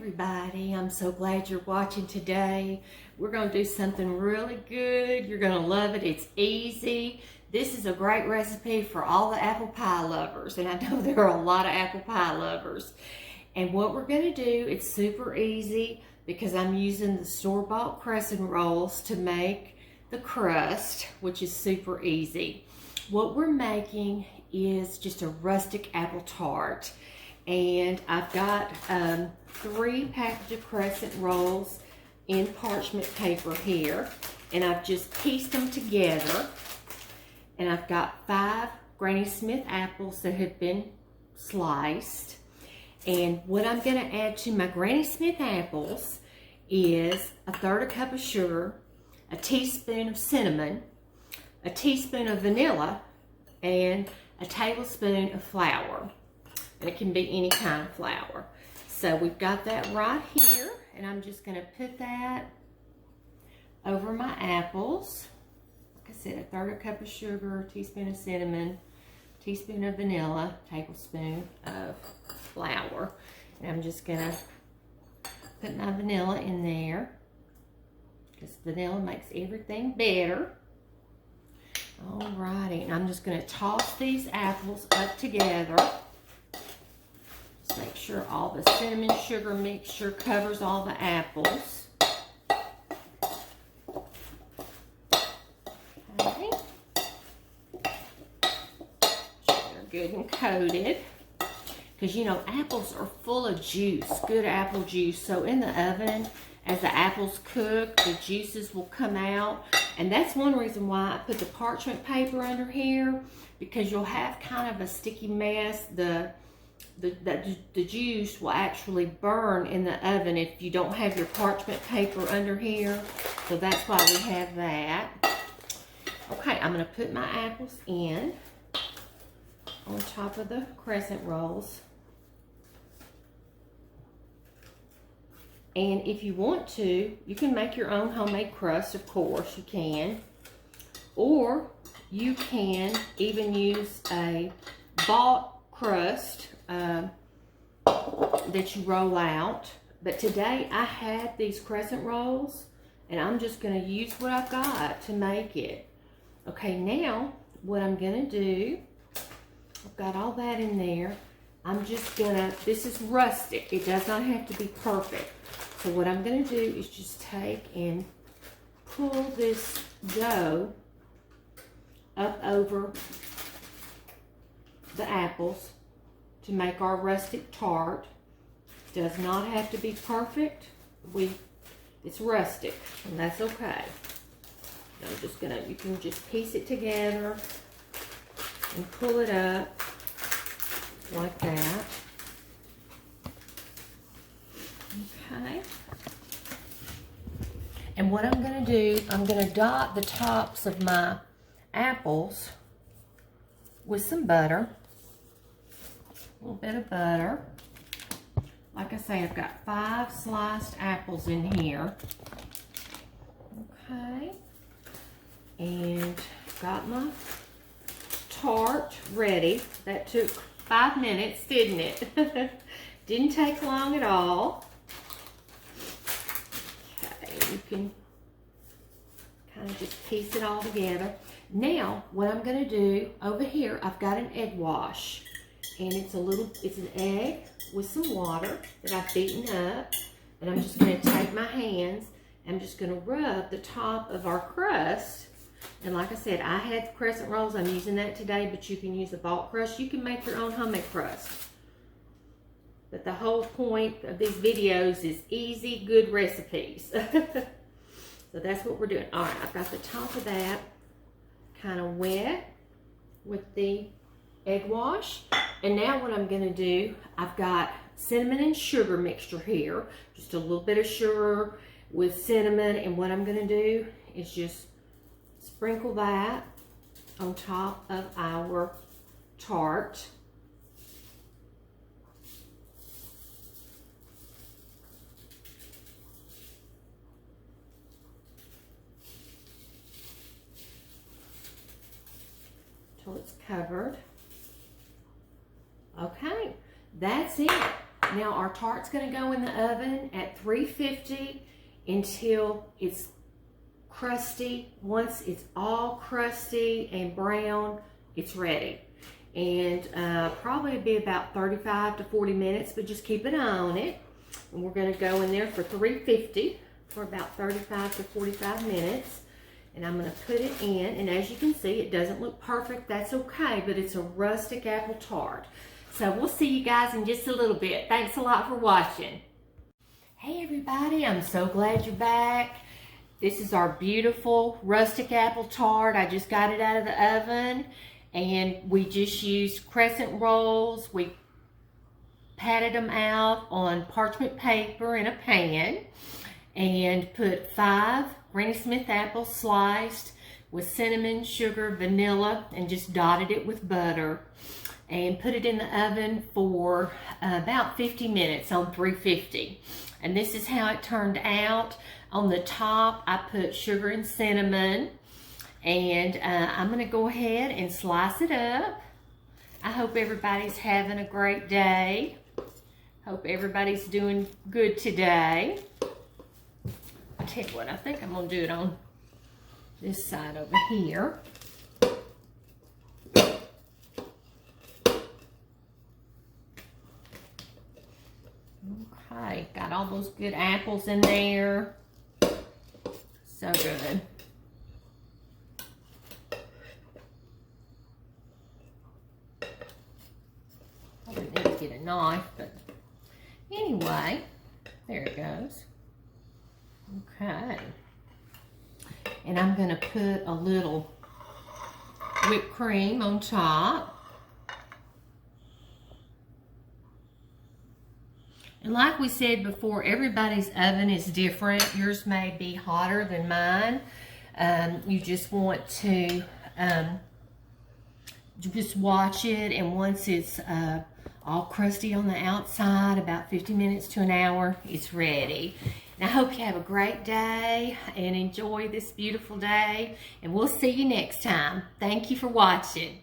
everybody, I'm so glad you're watching today. We're going to do something really good. You're going to love it. It's easy. This is a great recipe for all the apple pie lovers, and I know there are a lot of apple pie lovers. And what we're going to do, it's super easy because I'm using the store-bought crescent rolls to make the crust, which is super easy. What we're making is just a rustic apple tart. And I've got 3 packages of crescent rolls in parchment paper here, and I've just pieced them together. And I've got 5 Granny Smith apples that have been sliced. And what I'm going to add to my Granny Smith apples is 1/3 cup of sugar, a teaspoon of cinnamon, a teaspoon of vanilla, and a tablespoon of flour. And it can be any kind of flour. So we've got that right here, and I'm just going to put that over my apples. Like I said, 1/3 cup of sugar, a teaspoon of cinnamon, teaspoon of vanilla, tablespoon of flour. And I'm just going to put my vanilla in there, because vanilla makes everything better. Alrighty, and I'm just going to toss these apples up together. Just make sure all the cinnamon sugar mixture covers all the apples. Okay. They're good and coated. Because you know, apples are full of juice, good apple juice. So in the oven, as the apples cook, the juices will come out. And that's one reason why I put the parchment paper under here, because you'll have kind of a sticky mess. The juice will actually burn in the oven if you don't have your parchment paper under here. So that's why we have that. Okay, I'm going to put my apples in on top of the crescent rolls. And if you want to, you can make your own homemade crust, of course you can. Or you can even use a bought crust that you roll out. But today I had these crescent rolls, and I'm just going to use what I've got to make it. Okay, now what I'm going to do, I've got all that in there. I'm just going to, this is rustic. It does not have to be perfect. So what I'm going to do is just take and pull this dough up over the apples to make our rustic tart. Does not have to be perfect. It's rustic, and that's okay. I'm just going to, you can just piece it together and pull it up like that. Okay. And what I'm going to do, I'm going to dot the tops of my apples with some butter. A little bit of butter. Like I say, I've got 5 sliced apples in here. Okay. And got my tart ready. That took 5 minutes, didn't it? Didn't take long at all. Okay, you can kind of just piece it all together. Now, what I'm going to do, over here, I've got an egg wash. And it's an egg with some water that I've beaten up. And I'm just going to take my hands, I'm just going to rub the top of our crust. And like I said, I had crescent rolls. I'm using that today, but you can use a bought crust. You can make your own homemade crust. But the whole point of these videos is easy, good recipes. So that's what we're doing. All right, I've got the top of that kind of wet with the egg wash. And now what I'm going to do, I've got cinnamon and sugar mixture here. Just a little bit of sugar with cinnamon. And what I'm going to do is just sprinkle that on top of our tart. Till it's covered. Okay, that's it. Now our tart's gonna go in the oven at 350 until it's crusty. Once it's all crusty and brown, it's ready. And probably be about 35 to 40 minutes, but just keep an eye on it. And we're gonna go in there for 350 for about 35 to 45 minutes. And I'm gonna put it in, and as you can see, it doesn't look perfect. That's okay, but it's a rustic apple tart. So we'll see you guys in just a little bit. Thanks a lot for watching. Hey everybody, I'm so glad you're back. This is our beautiful rustic apple tart. I just got it out of the oven, and we just used crescent rolls. We patted them out on parchment paper in a pan and put 5 Granny Smith apples sliced with cinnamon, sugar, vanilla, and just dotted it with butter and put it in the oven for about 50 minutes on 350. And this is how it turned out. On the top, I put sugar and cinnamon, and I'm gonna go ahead and slice it up. I hope everybody's having a great day. Hope everybody's doing good today. I'll tell you what, I think I'm gonna do it on this side over here. Okay, got all those good apples in there. So good. I didn't need to get a knife, but anyway, there it goes. Okay. And I'm going to put a little whipped cream on top. And like we said before, everybody's oven is different. Yours may be hotter than mine. You just want to just watch it, and once it's all crusty on the outside, about 50 minutes to an hour, it's ready. And I hope you have a great day and enjoy this beautiful day, and we'll see you next time. Thank you for watching.